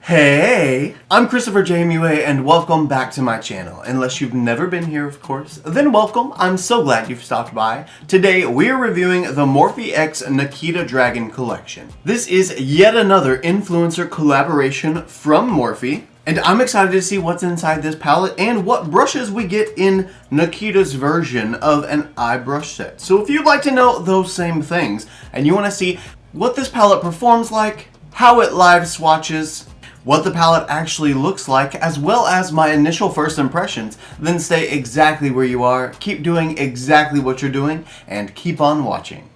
Hey, I'm ChristopherJMUA and welcome back to my channel. Unless you've never been here, of course, then welcome. I'm so glad you've stopped by. Today, we're reviewing the Morphe X Nikita Dragun collection. This is yet another influencer collaboration from Morphe, and I'm excited to see what's inside this palette and what brushes we get in Nikita's version of an eye brush set. So if you'd like to know those same things, and you want to see what this palette performs like, how it live swatches, what the palette actually looks like, as well as my initial first impressions, then stay exactly where you are, keep doing exactly what you're doing, and keep on watching.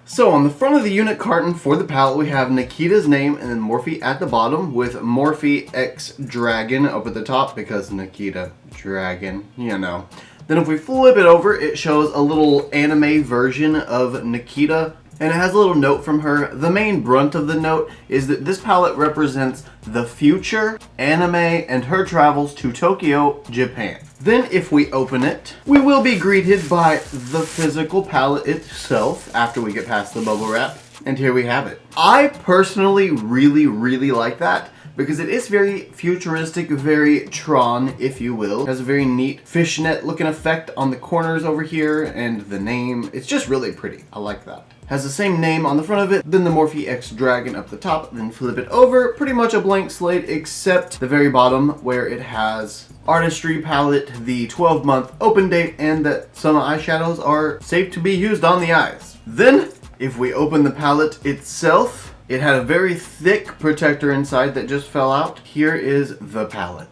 So on the front of the unit carton for the palette, we have Nikita's name and then Morphe at the bottom with Morphe X Dragun up at the top because Nikita Dragun, you know. Then if we flip it over, it shows a little anime version of Nikita, and it has a little note from her. The main brunt of the note is that this palette represents the future, anime, and her travels to Tokyo, Japan. Then if we open it, we will be greeted by the physical palette itself after we get past the bubble wrap. And here we have it. I personally really like that, because it is very futuristic, very Tron, if you will. It has a very neat fishnet looking effect on the corners over here, and the name, it's just really pretty. I like that. Has the same name on the front of it, then the Morphe X Dragun up the top, then flip it over. Pretty much a blank slate, except the very bottom where it has artistry palette, the 12-month open date, and that some eyeshadows are safe to be used on the eyes. Then, if we open the palette itself, it had a very thick protector inside that just fell out. Here is the palette.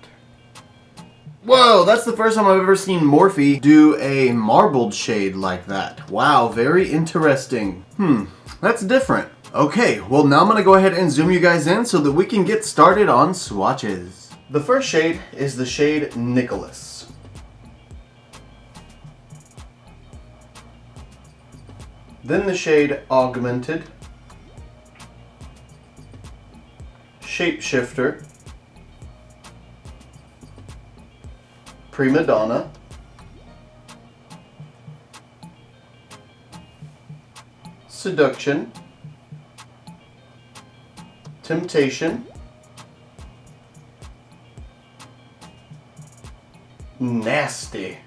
Whoa, that's the first time I've ever seen Morphe do a marbled shade like that. Wow, very interesting. That's different. Okay, well now I'm gonna go ahead and zoom you guys in so that we can get started on swatches. The first shade is the shade Nicholas. Then the shade Augmented, Shapeshifter, Prima Donna, Seduction, Temptation, Nasty,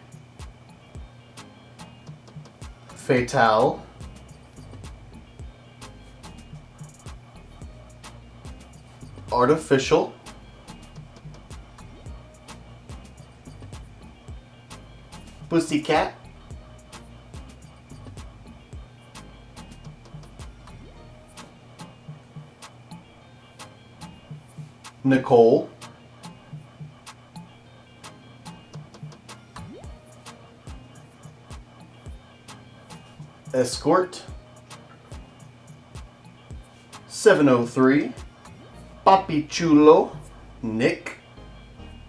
Fatale, Artificial, Pussycat, Nicole, Escort, 703, Papi Chulo, Nick,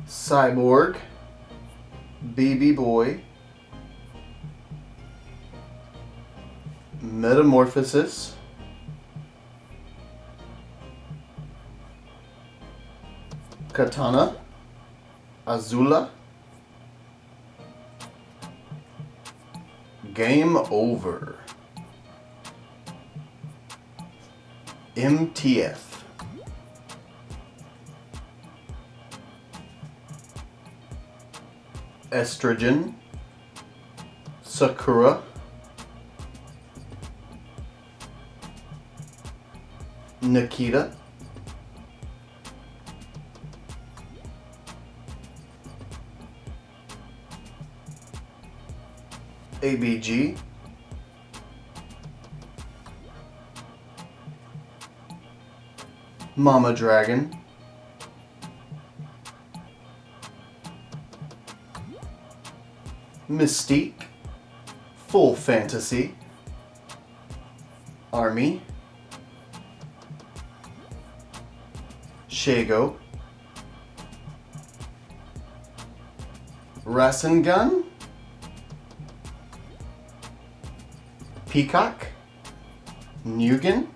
Cyborg, Baby Boy, Metamorphosis, Katana, Azula, Game Over, MTF, Estrogen, Sakura, Nikita, ABG, Mama Dragun, Mystique, Full Fantasy, Army, Shago, Rasengan, Peacock, Nugan,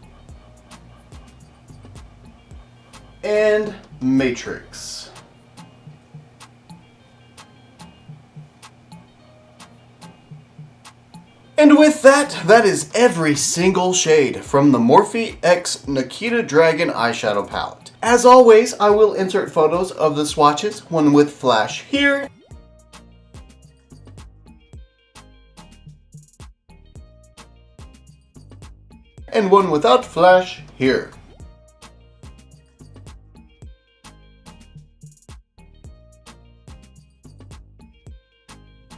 and Matrix. And with that, that is every single shade from the Morphe X Nikita Dragun eyeshadow palette. As always, I will insert photos of the swatches, one with flash here, and one without flash here.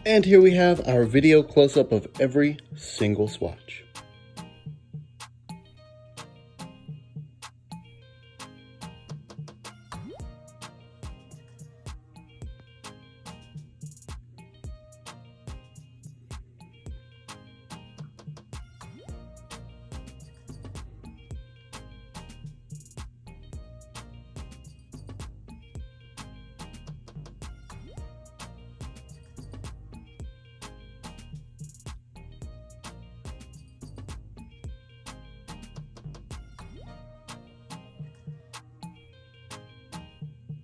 And here we have our video close-up of every single swatch.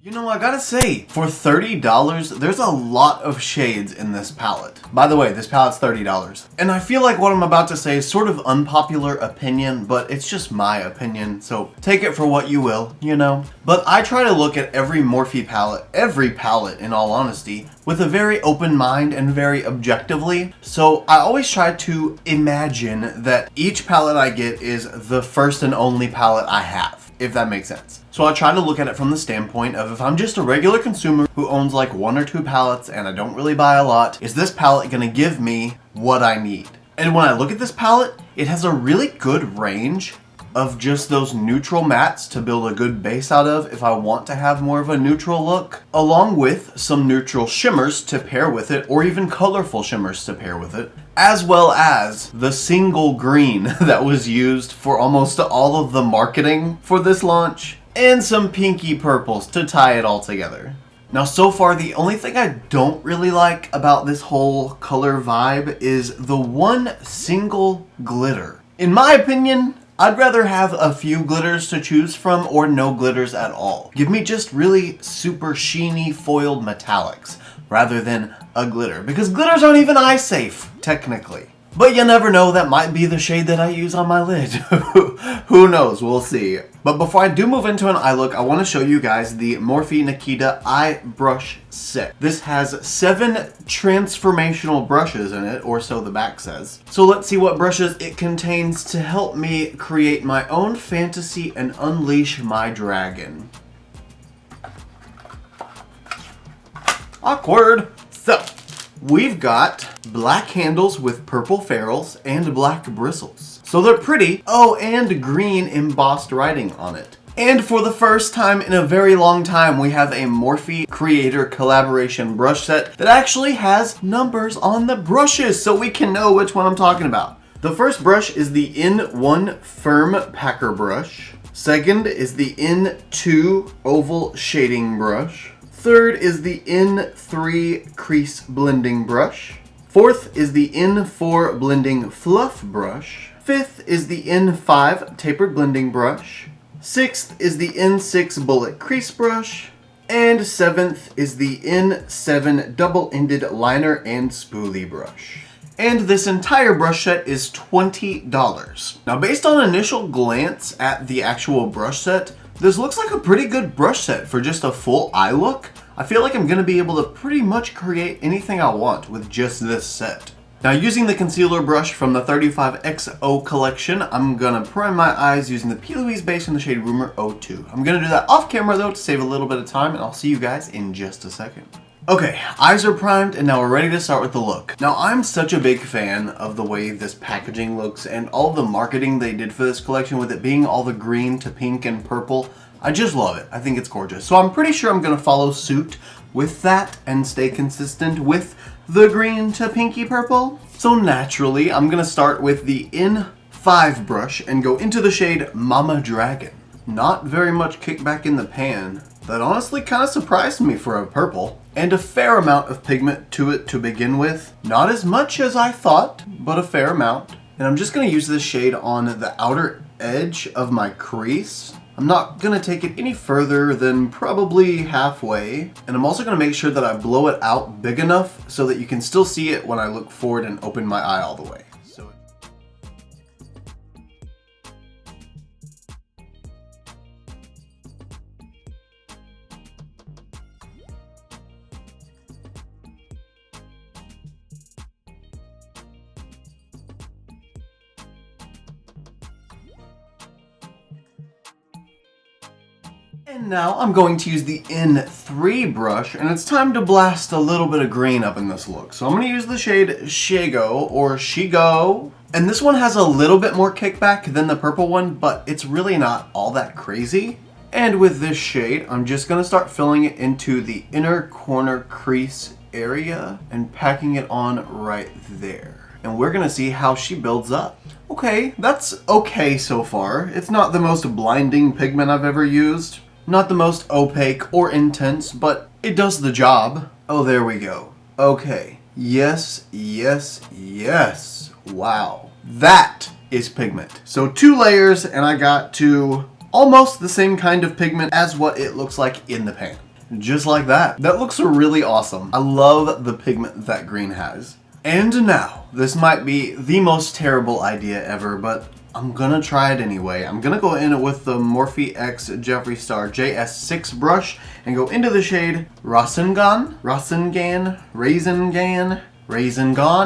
You know, I gotta say, for $30, there's a lot of shades in this palette. By the way, this palette's $30. And I feel like what I'm about to say is sort of unpopular opinion, but it's just my opinion, so take it for what you will, you know? But I try to look at every Morphe palette, every palette in all honesty, with a very open mind and very objectively. So I always try to imagine that each palette I get is the first and only palette I have, if that makes sense. So I try to look at it from the standpoint of, if I'm just a regular consumer who owns like 1 or 2 palettes and I don't really buy a lot, is this palette gonna give me what I need? And when I look at this palette, it has a really good range of just those neutral mattes to build a good base out of if I want to have more of a neutral look, along with some neutral shimmers to pair with it, or even colorful shimmers to pair with it, as well as the single green that was used for almost all of the marketing for this launch, and some pinky purples to tie it all together. Now, so far, the only thing I don't really like about this whole color vibe is the one single glitter. In my opinion, I'd rather have a few glitters to choose from or no glitters at all. Give me just really super sheeny foiled metallics rather than a glitter, because glitters aren't even eye safe, technically. But you never know, that might be the shade that I use on my lid. Who knows, we'll see. But before I do move into an eye look, I want to show you guys the Morphe Nikita eye brush set. This has 7 transformational brushes in it, or so the back says. So let's see what brushes it contains to help me create my own fantasy and unleash my dragon. Awkward. So, we've got black handles with purple ferrules and black bristles. So they're pretty. Oh, and green embossed writing on it. And for the first time in a very long time, we have a Morphe creator collaboration brush set that actually has numbers on the brushes so we can know which one I'm talking about. The first brush is the N1 Firm Packer brush. Second is the N2 Oval Shading brush. Third is the N3 Crease Blending brush. Fourth is the N4 Blending Fluff brush. Fifth is the N5 Tapered Blending brush. Sixth is the N6 Bullet Crease brush. And seventh is the N7 Double-Ended Liner and Spoolie brush. And this entire brush set is $20. Now, based on initial glance at the actual brush set, this looks like a pretty good brush set for just a full eye look. I feel like I'm going to be able to pretty much create anything I want with just this set. Now, using the concealer brush from the 35XO collection, I'm going to prime my eyes using the P. Louise base in the shade Rumor 02. I'm going to do that off camera though to save a little bit of time, and I'll see you guys in just a second. Okay, eyes are primed and now we're ready to start with the look. Now, I'm such a big fan of the way this packaging looks and all the marketing they did for this collection, with it being all the green to pink and purple. I just love it. I think it's gorgeous. So I'm pretty sure I'm going to follow suit with that and stay consistent with the green to pinky purple. So naturally, I'm going to start with the N5 brush and go into the shade Mama Dragon. Not very much kickback in the pan. That honestly kind of surprised me for a purple. And a fair amount of pigment to it to begin with. Not as much as I thought, but a fair amount. And I'm just going to use this shade on the outer edge of my crease. I'm not going to take it any further than probably halfway. And I'm also going to make sure that I blow it out big enough so that you can still see it when I look forward and open my eye all the way. And now I'm going to use the N3 brush, and it's time to blast a little bit of green up in this look. So I'm going to use the shade Shago or Shigo. And this one has a little bit more kickback than the purple one, but it's really not all that crazy. And with this shade, I'm just going to start filling it into the inner corner crease area and packing it on right there. And we're going to see how she builds up. Okay, that's okay so far. It's not the most blinding pigment I've ever used. Not the most opaque or intense, but it does the job. Oh, there we go. Okay. Yes, yes, yes. Wow. That is pigment. So 2 layers, and I got to almost the same kind of pigment as what it looks like in the pan. Just like that. That looks really awesome. I love the pigment that green has. And now, this might be the most terrible idea ever, but I'm gonna try it anyway. I'm gonna go in with the Morphe X Jeffree Star JS6 brush and go into the shade Rasengan,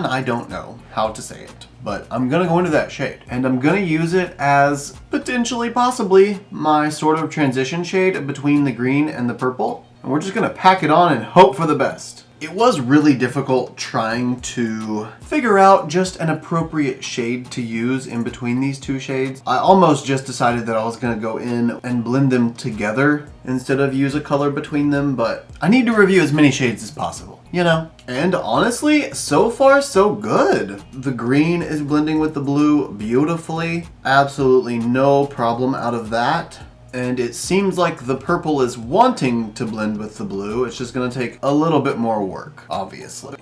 I don't know how to say it. But I'm gonna go into that shade, and I'm gonna use it as potentially, possibly, my sort of transition shade between the green and the purple. And we're just gonna pack it on and hope for the best. It was really difficult trying to figure out just an appropriate shade to use in between these 2 shades. I almost just decided that I was gonna go in and blend them together instead of use a color between them, but I need to review as many shades as possible, you know? And honestly, so far so good. The green is blending with the blue beautifully. Absolutely no problem out of that. And it seems like the purple is wanting to blend with the blue. It's just gonna take a little bit more work, obviously.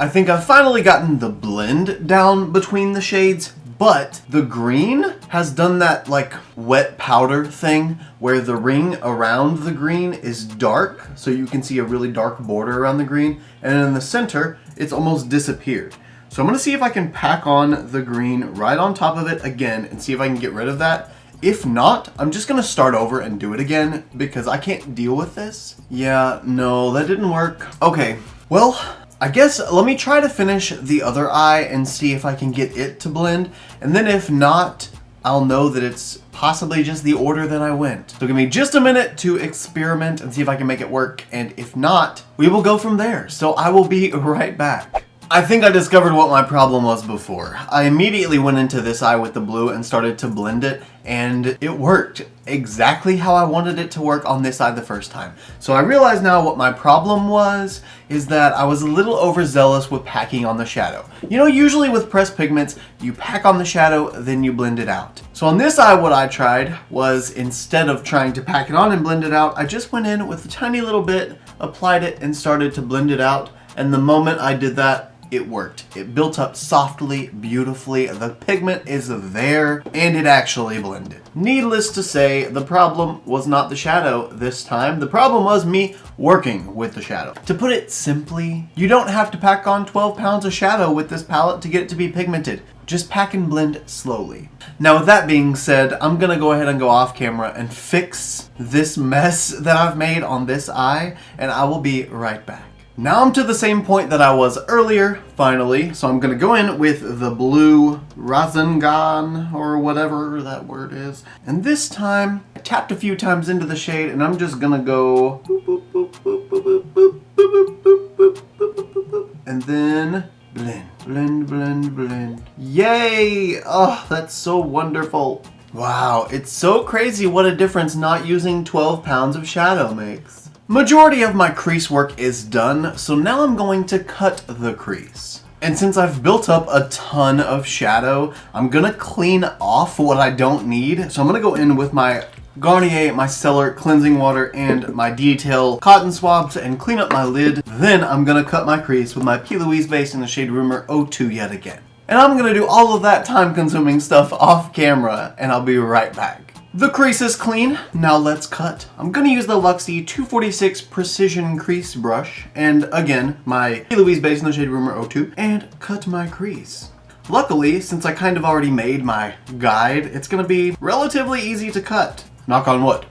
I think I've finally gotten the blend down between the shades, but the green has done that like wet powder thing where the ring around the green is dark, so you can see a really dark border around the green, and in the center, it's almost disappeared. So I'm gonna see if I can pack on the green right on top of it again and see if I can get rid of that. If not, I'm just gonna start over and do it again because I can't deal with this. Yeah, no, that didn't work. Okay, well, I guess let me try to finish the other eye and see if I can get it to blend. And then if not, I'll know that it's possibly just the order that I went. So give me just a minute to experiment and see if I can make it work. And if not, we will go from there. So I will be right back. I think I discovered what my problem was before. I immediately went into this eye with the blue and started to blend it, and it worked exactly how I wanted it to work on this eye the first time. So I realize now what my problem was, is that I was a little overzealous with packing on the shadow. You know, usually with pressed pigments, you pack on the shadow, then you blend it out. So on this eye, what I tried was, instead of trying to pack it on and blend it out, I just went in with a tiny little bit, applied it, and started to blend it out. And the moment I did that, it worked. It built up softly, beautifully, the pigment is there, and it actually blended. Needless to say, the problem was not the shadow this time. The problem was me working with the shadow. To put it simply, you don't have to pack on 12 pounds of shadow with this palette to get it to be pigmented. Just pack and blend slowly. Now with that being said, I'm gonna go ahead and go off camera and fix this mess that I've made on this eye, and I will be right back. Now I'm to the same point that I was earlier, finally, so I'm gonna go in with the blue Rasengan, or whatever that word is. And this time, I tapped a few times into the shade, and I'm just gonna go boop, boop, boop, boop, boop, boop, boop, boop, boop, boop, boop, boop, boop, and then blend, blend, blend, blend. Yay! Oh, that's so wonderful. Wow, it's so crazy what a difference not using 12 pounds of shadow makes. Majority of my crease work is done, so now I'm going to cut the crease. And since I've built up a ton of shadow, I'm gonna clean off what I don't need. So I'm gonna go in with my Garnier Micellar Cleansing Water and my Detail Cotton Swabs and clean up my lid. Then I'm gonna cut my crease with my P. Louise base in the shade Rumor 02 yet again. And I'm gonna do all of that time-consuming stuff off camera, and I'll be right back. The crease is clean, now let's cut. I'm gonna use the Luxie 246 Precision Crease Brush, and again, my Louise base in the shade Rumor 02, and cut my crease. Luckily, since I kind of already made my guide, it's gonna be relatively easy to cut. Knock on wood.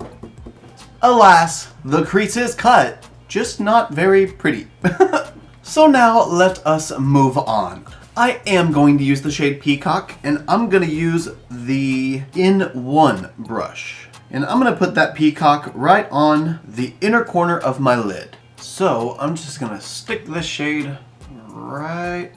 Alas, the crease is cut, just not very pretty. So now let us move on. I am going to use the shade Peacock, and I'm gonna use the In1 brush. And I'm gonna put that Peacock right on the inner corner of my lid. So I'm just gonna stick the shade right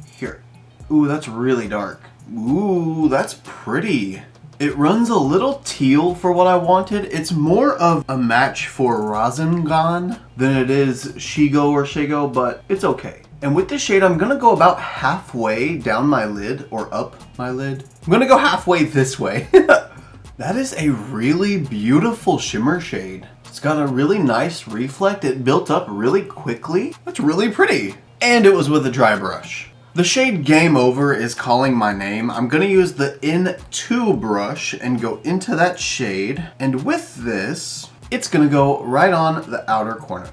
here. Ooh, that's really dark. Ooh, that's pretty. It runs a little teal for what I wanted. It's more of a match for Rosengan than it is Shigo or Shigo, but it's okay. And with this shade, I'm gonna go about halfway down my lid, or up my lid. I'm gonna go halfway this way. That is a really beautiful shimmer shade. It's got a really nice reflect. It built up really quickly. That's really pretty. And it was with a dry brush. The shade Game Over is calling my name. I'm gonna use the In2 brush and go into that shade. And with this, it's gonna go right on the outer corner.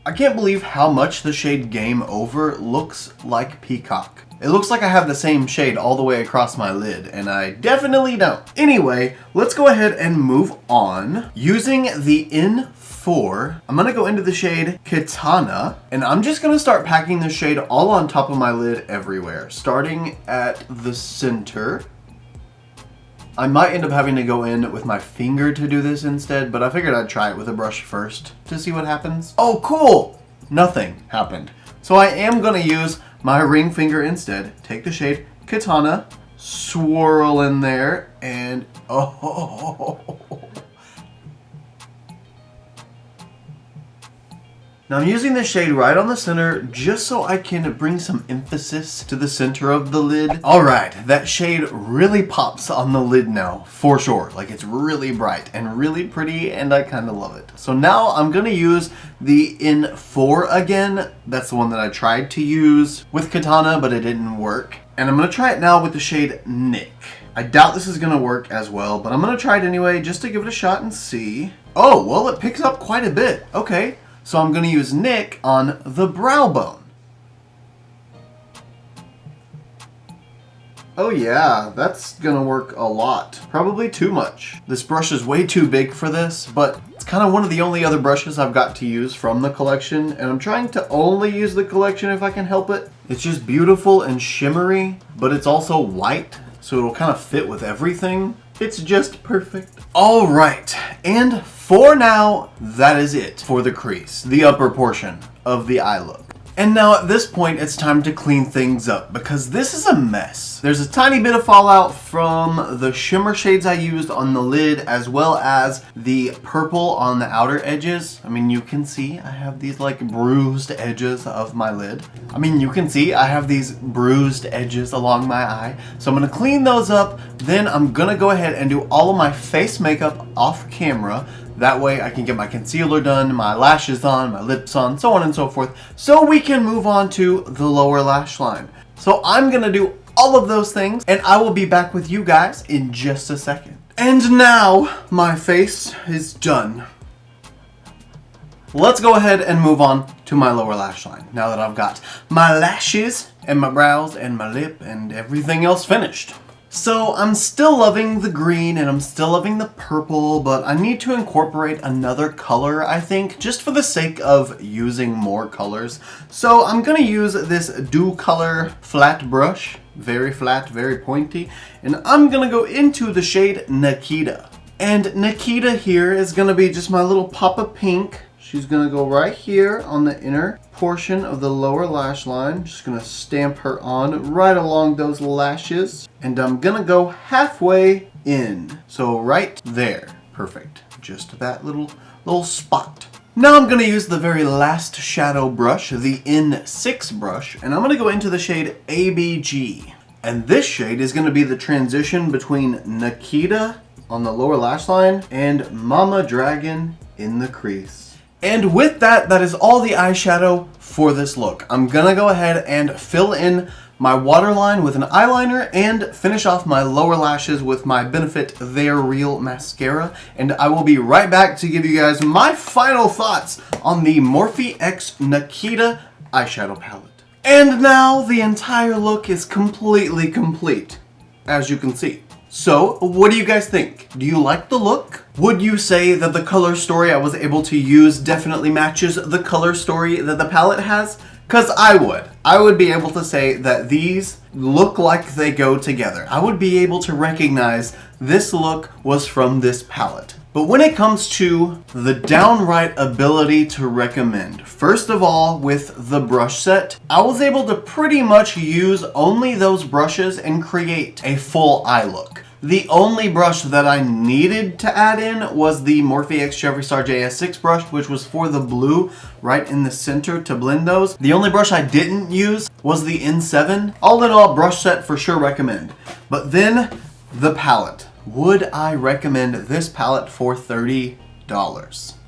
I can't believe how much the shade Game Over looks like Peacock. It looks like I have the same shade all the way across my lid, and I definitely don't. Anyway, let's go ahead and move on. Using the In4, I'm gonna go into the shade Katana, and I'm just gonna start packing this shade all on top of my lid everywhere, starting at the center. I might end up having to go in with my finger to do this instead, but I figured I'd try it with a brush first to see what happens. Oh, cool! Nothing happened. So I am gonna use my ring finger instead. Take the shade Katana, swirl in there, and oh. Now I'm using this shade right on the center just so I can bring some emphasis to the center of the lid. Alright, that shade really pops on the lid now, for sure. Like, it's really bright and really pretty, and I kind of love it. So now I'm going to use the In4 again. That's the one that I tried to use with Katana, but it didn't work. And I'm going to try it now with the shade Nick. I doubt this is going to work as well, but I'm going to try it anyway just to give it a shot and see. Oh, well, it picks up quite a bit. Okay. So I'm going to use Nick on the brow bone. Oh yeah, that's going to work a lot. Probably too much. This brush is way too big for this, but it's kind of one of the only other brushes I've got to use from the collection, and I'm trying to only use the collection if I can help it. It's just beautiful and shimmery, but it's also white, so it'll kind of fit with everything. It's just perfect. All right, and for now, that is it for the crease, the upper portion of the eye look. And now at this point, it's time to clean things up because this is a mess. There's a tiny bit of fallout from the shimmer shades I used on the lid as well as the purple on the outer edges. I mean, you can see I have these like bruised edges of my lid. I mean, you can see I have these bruised edges along my eye. So I'm gonna clean those up. Then I'm gonna go ahead and do all of my face makeup off camera. That way I can get my concealer done, my lashes on, my lips on, so on and so forth, so we can move on to the lower lash line. So I'm gonna do all of those things, and I will be back with you guys in just a second. And now, my face is done. Let's go ahead and move on to my lower lash line, now that I've got my lashes, and my brows, and my lip, and everything else finished. So I'm still loving the green and I'm still loving the purple, but I need to incorporate another color, I think, just for the sake of using more colors. So I'm gonna use this Do Color flat brush, very flat, very pointy, and I'm gonna go into the shade Nikita. And Nikita here is gonna be just my little pop of pink. She's gonna go right here on the inner portion of the lower lash line. Just gonna stamp her on right along those lashes. And I'm gonna go halfway in. So right there. Perfect. Just that little spot. Now I'm gonna use the very last shadow brush, the In6 brush, and I'm gonna go into the shade ABG. And this shade is going to be the transition between Nikita on the lower lash line and Mama Dragun in the crease. And with that, that is all the eyeshadow for this look. I'm going to go ahead and fill in my waterline with an eyeliner and finish off my lower lashes with my Benefit They're Real mascara. And I will be right back to give you guys my final thoughts on the Morphe X Nikita eyeshadow palette. And now the entire look is completely complete, as you can see. So, what do you guys think? Do you like the look? Would you say that the color story I was able to use definitely matches the color story that the palette has? Because I would. I would be able to say that these look like they go together. I would be able to recognize this look was from this palette. But when it comes to the downright ability to recommend, first of all, with the brush set, I was able to pretty much use only those brushes and create a full eye look. The only brush that I needed to add in was the Morphe X Jeffree Star JS6 brush, which was for the blue right in the center to blend those. The only brush I didn't use was the N7. All in all, brush set for sure recommend. But then the palette. Would I recommend this palette for $30?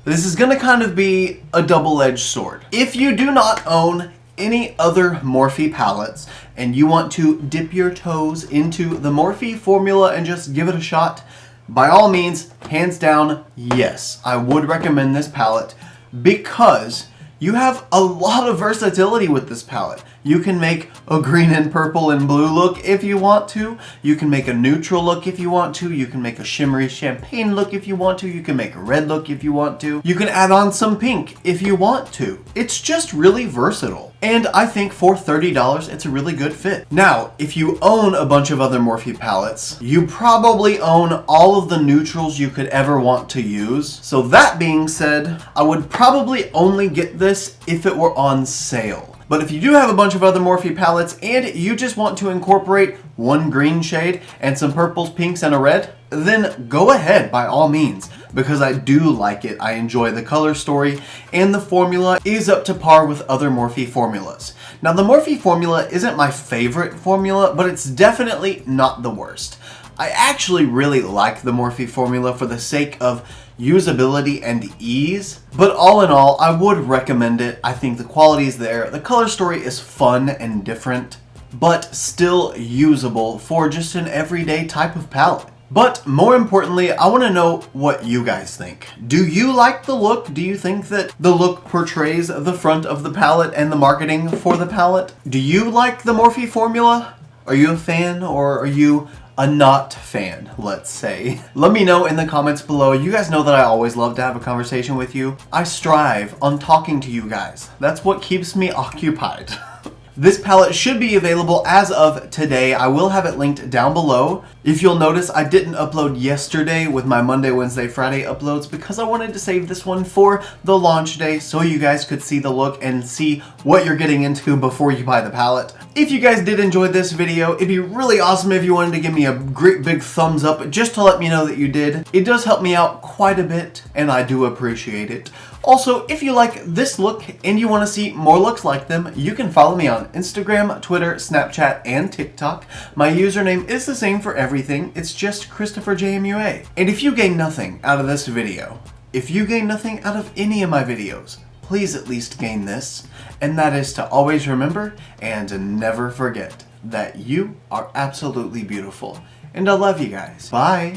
This is gonna kind of be a double-edged sword. If you do not own any other Morphe palettes and you want to dip your toes into the Morphe formula and just give it a shot, by all means, hands down, yes, I would recommend this palette because you have a lot of versatility with this palette. You can make a green and purple and blue look if you want to. You can make a neutral look if you want to. You can make a shimmery champagne look if you want to. You can make a red look if you want to. You can add on some pink if you want to. It's just really versatile. And I think for $30, it's a really good fit. Now, if you own a bunch of other Morphe palettes, you probably own all of the neutrals you could ever want to use. So that being said, I would probably only get this if it were on sale. But if you do have a bunch of other Morphe palettes and you just want to incorporate one green shade and some purples, pinks, and a red, then go ahead by all means, because I do like it. I enjoy the color story and the formula is up to par with other Morphe formulas. Now the Morphe formula isn't my favorite formula, but it's definitely not the worst. I actually really like the Morphe formula for the sake of usability and ease, but all in all, I would recommend it. I think the quality is there. The color story is fun and different, but still usable for just an everyday type of palette. But more importantly, I want to know what you guys think. Do you like the look? Do you think that the look portrays the front of the palette and the marketing for the palette? Do you like the Morphe formula? Are you a fan, or are you a not fan, let's say? Let me know in the comments below. You guys know that I always love to have a conversation with you. I strive on talking to you guys. That's what keeps me occupied. This palette should be available as of today. I will have it linked down below. If you'll notice, I didn't upload yesterday with my Monday, Wednesday, Friday uploads because I wanted to save this one for the launch day so you guys could see the look and see what you're getting into before you buy the palette. If you guys did enjoy this video, it'd be really awesome if you wanted to give me a great big thumbs up just to let me know that you did. It does help me out quite a bit and I do appreciate it. Also, if you like this look and you want to see more looks like them, you can follow me on Instagram, Twitter, Snapchat, and TikTok. My username is the same for everything. It's just ChristopherJMUA. And if you gain nothing out of this video, if you gain nothing out of any of my videos, please at least gain this, and that is to always remember and never forget that you are absolutely beautiful. And I love you guys. Bye!